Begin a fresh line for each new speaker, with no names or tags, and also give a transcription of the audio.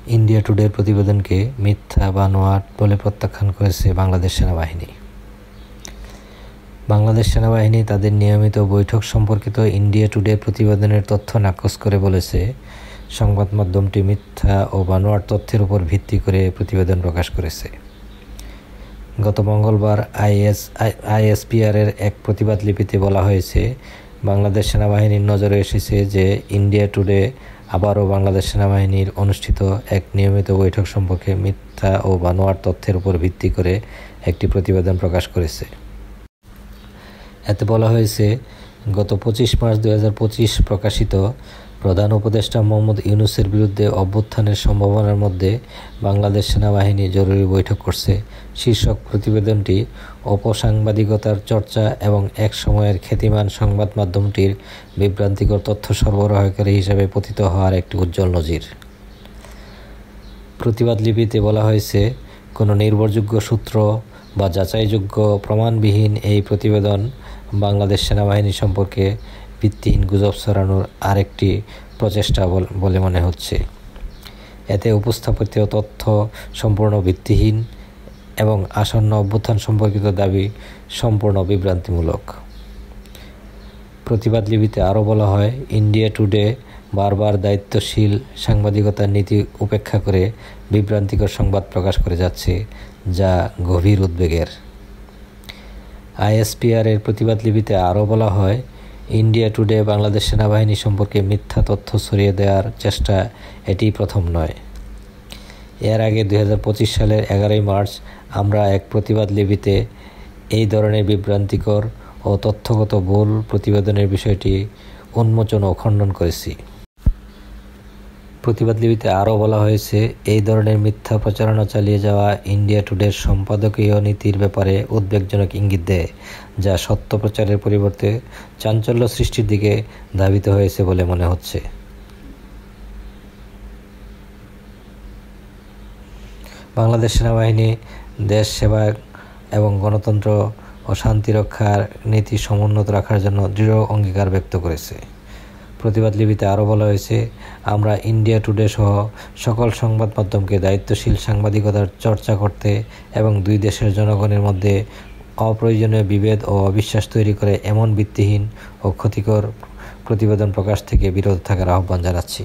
India টুডের প্রতিবেদনকে মিথ্যা বানোয়াট বলে প্রত্যাখ্যান করেছে বাংলাদেশ সেনাবাহিনী। বাংলাদেশ সেনাবাহিনী তাদের নিয়মিত বৈঠক সম্পর্কিত ইন্ডিয়া টুডে প্রতিবেদনের তথ্য নাকচ করে বলেছে, সংবাদ মাধ্যমটি মিথ্যা ও বানোয়াট তথ্যের উপর ভিত্তি করে প্রতিবেদন প্রকাশ করেছে। গত মঙ্গলবার আইএসপিআরের এক প্রতিবাদ লিপিতে বলা হয়েছে, বাংলাদেশ সেনাবাহিনীর নজরে এসেছে যে ইন্ডিয়া টুডে আবারও বাংলাদেশ সেনাবাহিনীর অনুষ্ঠিত এক নিয়মিত বৈঠক সম্পর্কে মিথ্যা ও বানোয়াট তথ্যের উপর ভিত্তি করে একটি প্রতিবেদন প্রকাশ করেছে। এতে বলা হয়েছে, গত 25 মার্চ 2025 প্রকাশিত প্রধান উপদেষ্টা মোহাম্মদ ইউনূসের বিরুদ্ধে অভ্যুত্থানের সম্ভাবনার মধ্যে বাংলাদেশ সেনাবাহিনী জরুরি বৈঠক করছে শীর্ষক প্রতিবেদনটি অপসাংবাদিকতার চর্চা এবং এক সময়ের খ্যাতিমান সংবাদ মাধ্যমটির বিভ্রান্তিকর তথ্য সরবরাহকারী হিসেবে পতিত হওয়ার একটি উজ্জ্বল নজির। প্রতিবাদ লিপিতে বলা হয়েছে, কোনো নির্ভরযোগ্য সূত্র বা যাচাইযোগ্য প্রমাণবিহীন এই প্রতিবেদন বাংলাদেশ সেনাবাহিনী সম্পর্কে ভিত্তিহীন গুজব ছড়ানোর আরেকটি প্রচেষ্টা বলে মনে হচ্ছে। এতে উপস্থাপিত তথ্য সম্পূর্ণ ভিত্তিহীন এবং আসন্ন অভ্যুত্থান সম্পর্কিত দাবি সম্পূর্ণ বিভ্রান্তিমূলক। প্রতিবাদ লিপিতে আরও বলা হয়, ইন্ডিয়া টুডে বারবার দায়িত্বশীল সাংবাদিকতার নীতি উপেক্ষা করে বিভ্রান্তিকর সংবাদ প্রকাশ করে যাচ্ছে, যা গভীর উদ্বেগের। আইএসপিআরের প্রতিবাদ লিপিতে আরও বলা হয়, ইন্ডিয়া টুডে বাংলাদেশ সেনাবাহিনী সম্পর্কে মিথ্যা তথ্য ছড়িয়ে দেওয়ার চেষ্টা এটিই প্রথম নয়। এর আগে 2025 সালের 11 মার্চ আমরা এক প্রতিবাদ লিপিতে এই ধরনের বিভ্রান্তিকর ও তথ্যগত ভুল প্রতিবেদনের বিষয়টি উন্মোচন ও খণ্ডন করেছি। প্রতিবাদ লিপিতে আরও বলা হয়েছে, এই ধরনের মিথ্যা প্রচারণা চালিয়ে যাওয়া ইন্ডিয়া টুডের সম্পাদকীয় নীতির ব্যাপারে উদ্বেগজনক ইঙ্গিত দেয়, যা সত্য প্রচারের পরিবর্তে চাঞ্চল্য সৃষ্টির দিকে ধাবিত হয়েছে বলে মনে হচ্ছে। বাংলাদেশ সেনাবাহিনী দেশ সেবা এবং গণতন্ত্র ও শান্তি রক্ষার নীতি সমুন্নত রাখার জন্য দৃঢ় অঙ্গীকার ব্যক্ত করেছে। প্রতিবাদ লিপিতে আরও বলা হয়েছে, আমরা ইন্ডিয়া টুডে সহ সকল সংবাদ মাধ্যমকে দায়িত্বশীল সাংবাদিকতার চর্চা করতে এবং দুই দেশের জনগণের মধ্যে অপ্রয়োজনীয় বিভেদ ও অবিশ্বাস তৈরি করে এমন ভিত্তিহীন ও ক্ষতিকর প্রতিবেদন প্রকাশ থেকে বিরত থাকার আহ্বান জানাচ্ছি।